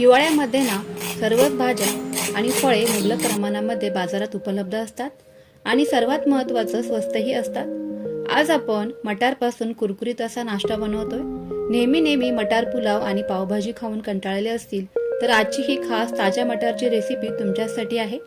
हिवाळ्यामध्ये ना सर्वच भाज्या आणि फळे मुबलक प्रमाणामध्ये बाजारात उपलब्ध असतात आणि सर्वात महत्त्वाचं स्वस्तही असतात। आज आपण मटारपासून कुरकुरीत असा नाश्ता बनवतोय। नेहमी मटार पुलाव आणि पावभाजी खाऊन कंटाळले असतील तर आजची ही खास ताज्या मटारची रेसिपी तुमच्यासाठी आहे।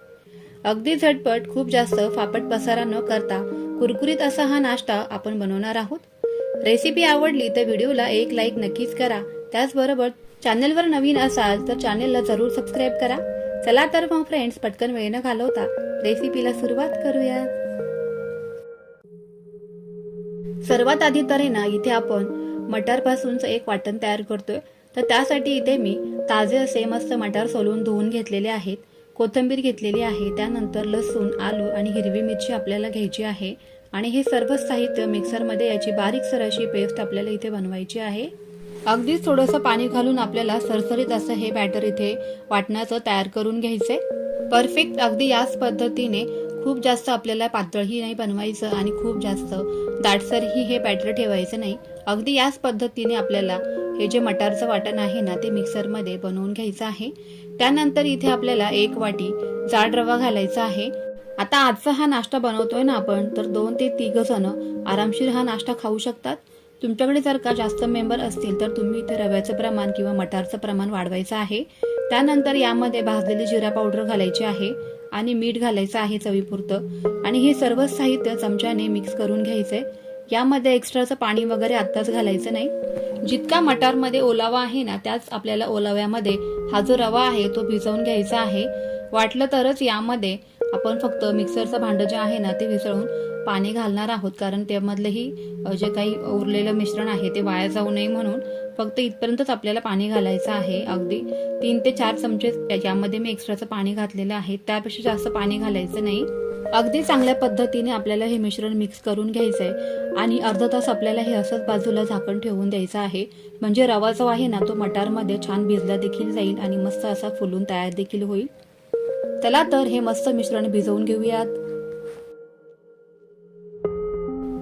अगदी झटपट, खूप जास्त फापट पसारा न करता कुरकुरीत असा हा नाश्ता आपण बनवणार आहोत। रेसिपी आवडली तर व्हिडिओला एक लाईक नक्कीच करा। त्याचबरोबर चॅनलवर नवीन असाल तर चॅनलला जरूर सबस्क्राईब करा। चला तर मग फ्रेंड्स, पटकन वेळ न घालवता रेसिपीला सुरुवात करूया। सर्वात आधी तर ना इथे आपण मटारपासूनचं एक वाटण तयार करतोय। तर त्यासाठी इथे मी ताजे असे मस्त मटार सोलून धुवून घेतलेले आहेत, कोथिंबीर घेतलेली आहे, त्यानंतर लसूण, आलू आणि हिरवी मिरची आपल्याला घ्यायची आहे आणि हे सर्व साहित्य मिक्सरमध्ये याची बारीकसर अशी पेस्ट आपल्याला इथे बनवायची आहे। अगदी थोडंसं पाणी घालून आपल्याला सरसरीत असं हे बॅटर इथे वाटणाचं तयार करून घ्यायचंय। परफेक्ट अगदी याच पद्धतीने खूप जास्त आपल्याला पातळही नाही बनवायचं आणि खूप जास्त दाटसरही हे बॅटर ठेवायचं नाही। अगदी याच पद्धतीने आपल्याला हे जे मटारचं वाटण आहे ना ते मिक्सरमध्ये बनवून घ्यायचं आहे। त्यानंतर इथे आपल्याला 1 वाटी जाड रवा घालायचा आहे। आता आजचा हा नाश्ता बनवतोय ना आपण, तर 2 ते 3 जण आरामशीर हा नाश्ता खाऊ शकतात। तुमच्याकडे जर का जास्त मेंबर असतील तर तुम्ही इथे रव्याचं प्रमाण किंवा मटारचं प्रमाण वाढवायचं आहे। त्यानंतर यामध्ये भाजलेली जिरा पावडर घालायची आहे आणि मीठ घालायचं आहे चवीपुरतं आणि हे सर्व साहित्य चमच्याने मिक्स करून घ्यायचंय। यामध्ये एक्स्ट्राचं पाणी वगैरे आत्ताच घालायचं नाही। जितका मटारमध्ये ओलावा आहे ना त्याच आपल्याला ओलाव्यामध्ये हा जो रवा आहे तो भिजवून घ्यायचा आहे। वाटलं तरच यामध्ये आपण फक्त मिक्सरचं भांडं जे आहे ना ते विसळून पाणी घालणार आहोत, कारण त्यामधलंही जे काही उरलेलं मिश्रण आहे ते वाया जाऊ नये म्हणून फक्त इथपर्यंतच आपल्याला पाणी घालायचं आहे। अगदी 3 ते 4 चमचे यामध्ये मी एक्स्ट्राचं पाणी घातलेलं आहे, त्यापेक्षा जास्त पाणी घालायचं नाही। अगदी चांगल्या पद्धतीने आपल्याला हे मिश्रण मिक्स करून घ्यायचंय आणि अर्धा तास आपल्याला हे असंच बाजूला झाकण ठेवून द्यायचं आहे, म्हणजे रवा जो आहे ना तो मटारमध्ये छान भिजला देखील जाईल आणि मस्त असा फुलून तयार देखील होईल। चला तर हे मस्त मिश्रण भिजवून घेऊयात।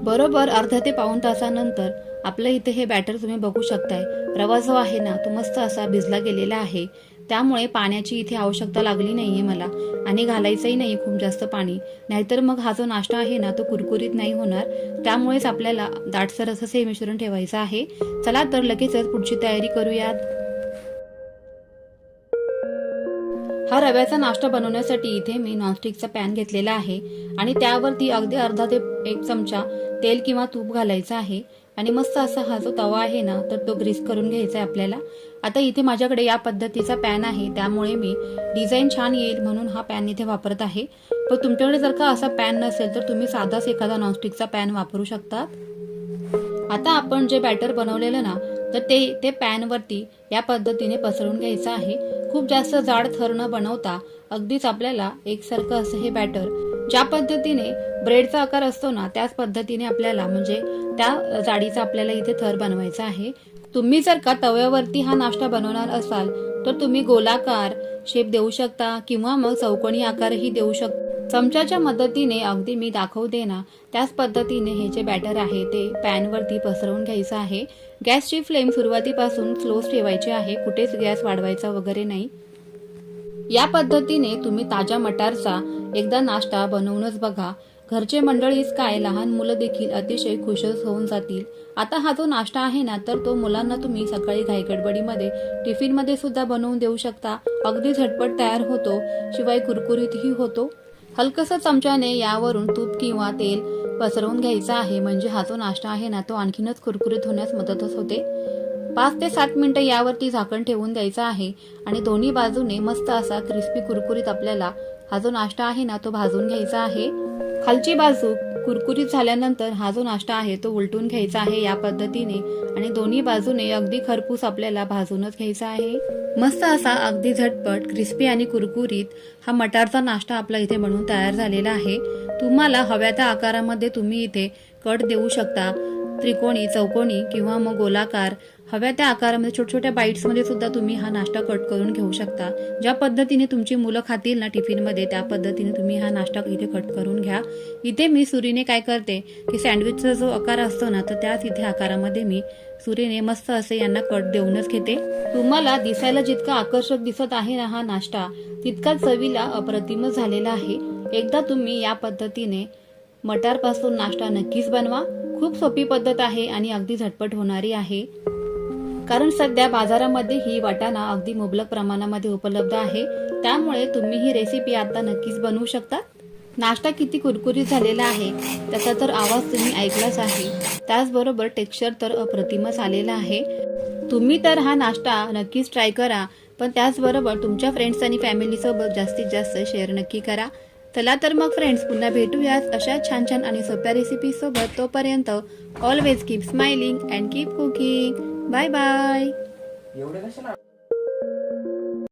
बरोबर अर्धा ते पाऊण तासानंतर आपलं इथे हे बॅटर तुम्ही बघू शकताय। रवा जो आहे ना तो मस्त असा भिजला गेलेला आहे, त्यामुळे पाण्याची इथे आवश्यकता लागली नाहीये मला आणि घालायचंही नाही खूप जास्त पाणी, नाहीतर मग हा जो नाश्ता आहे ना तो कुरकुरीत नाही होणार। त्यामुळेच आपल्याला दाटसर असं हे मिश्रण ठेवायचं आहे। चला तर लगेचच पुढची तयारी करूयात। हा रव्याचा नाश्ता बनवण्यासाठी इथे मी नॉनस्टिकचा पॅन घेतलेला आहे आणि त्यावरती अगदी अर्धा ते 1 चमचा तेल किंवा तूप घालायचं आहे आणि मस्त असा हा जो तवा आहे ना तर तो ग्रीस करून घ्यायचा आहे आपल्याला। आता इथे माझ्याकडे या पद्धतीचा पॅन आहे, त्यामुळे मी डिझाईन छान येईल म्हणून हा पॅन इथे वापरत आहे। पण तुमच्याकडे जर का असा पॅन नसेल तर तुम्ही साधाच एखादा नॉनस्टिकचा पॅन वापरू शकता। आता आपण जे बॅटर बनवलेलं ना तर ते पॅनवरती या पद्धतीने पसरवून घ्यायचं आहे। खूप जास्त जाड थर न बनवता अगदीच आपल्याला एकसारखं असं हे बॅटर, ज्या पद्धतीने ब्रेडचा आकार असतो ना त्याच पद्धतीने आपल्याला, म्हणजे त्या जाडीचा आपल्याला इथे थर बनवायचा आहे। तुम्ही जर का तव्यावरती हा नाश्ता बनवणार असाल तर तुम्ही गोलाकार शेप देऊ शकता किंवा मग चौकोनी आकारही देऊ शकता। चमच्याच्या मदतीने अगदी मी दाखवते ना त्याच पद्धतीने हे जे बॅटर आहे ते पॅनवरती पसरवून घ्यायचं आहे। गॅसची फ्लेम सुरुवातीपासून स्लोच ठेवायची आहे, कुठेच गॅस वाढवायचा वगैरे नाही। या पद्धतीने तुम्ही ताज्या मटारचा एकदा नाश्ता बनवूनच बघा। घरचे मंडळीच काय, लहान मुलं देखील अतिशय खुश होऊन जातील। आता हा जो नाश्ता आहे ना तर तो मुलांना तुम्ही सकाळी घाईगडबडीमध्ये टिफिनमध्ये सुद्धा बनवून देऊ शकता। अगदी झटपट तयार होतो, शिवाय कुरकुरीतही होतो। हलकसं चमच्याने यावरून तूप किंवा तेल पसरवून घ्यायचं आहे, म्हणजे हा जो नाश्ता आहे ना तो आणखीनच कुरकुरीत होण्यास मदतच होते। 5 ते 7 मिनिटं यावरती झाकण ठेवून द्यायचं आहे आणि दोन्ही बाजूने मस्त असा क्रिस्पी कुरकुरीत आपल्याला हा जो नाश्ता आहे ना तो भाजून घ्यायचा आहे। खालची बाजू कुरकुरीत झाल्यानंतर हा जो नाश्ता आहे तो उलटून घ्यायचा आहे या पद्धतीने आणि दोन्ही बाजूने अगदी खरपूस आपल्याला भाजूनच घ्यायचा आहे। मस्त असा अगदी झटपट क्रिस्पी आणि कुरकुरीत हा मटारचा नाश्ता आपला इथे बनवून तयार झालेला आहे। तुम्हाला हव्या त्या आकारामध्ये तुम्ही इथे कट देऊ शकता, त्रिकोणी, चौकोनी किंवा मग गोलाकार। हव्या त्या आकारामध्ये छोट्या छोट्या बाईट्समध्ये सुद्धा तुम्ही हा नाश्ता कट करून घेऊ शकता. ज्या पद्धतीने तुमची मुलं खातील ना टिफिनमध्ये त्या पद्धतीने तुम्ही हा नाश्ता इथे कट करून घ्या. इथे मी सुरीने काय करते की सँडविचचा जो आकार असतो ना तर त्याच इथे आकारामध्ये मी सुरीने मस्त असे यांना कट देऊनच घेते. तुम्हाला दिसायला जितका आकर्षक दिसत आहे ना हा नाश्ता तितकाच चवीला अप्रतिमच झालेला आहे. एकदा तुम्ही या पद्धतीने मटारपासून नाश्ता नक्कीच बनवा. खूप सोपी पद्धत आहे आणि अगदी झटपट होणारी आहे. कारण सध्या बाजारामध्ये ही वाटाणा अगदी मुबलक प्रमाणामध्ये उपलब्ध आहे. त्यामुळे तुम्ही ही रेसिपी आता नक्कीच बनवू शकता. नाश्ता किती कुरकुरीत झालेला आहे त्याचा तर आवाज तुम्ही ऐकलाच आहे. त्याचबरोबर टेक्स्चर तर अप्रतिमच आलेला आहे. तुम्ही तर हा नाश्ता नक्कीच ट्राय करा, पण त्याचबरोबर तुमच्या फ्रेंड्स आणि फॅमिलीसोबत जास्तीत जास्त शेअर नक्की करा. चला तर मग फ्रेंड्स, पुन्हा भेटूयाच अशा छान छान आणि सोप्या रेसिपी सोबत. तोपर्यंत always keep smiling and keep cooking. Bye bye.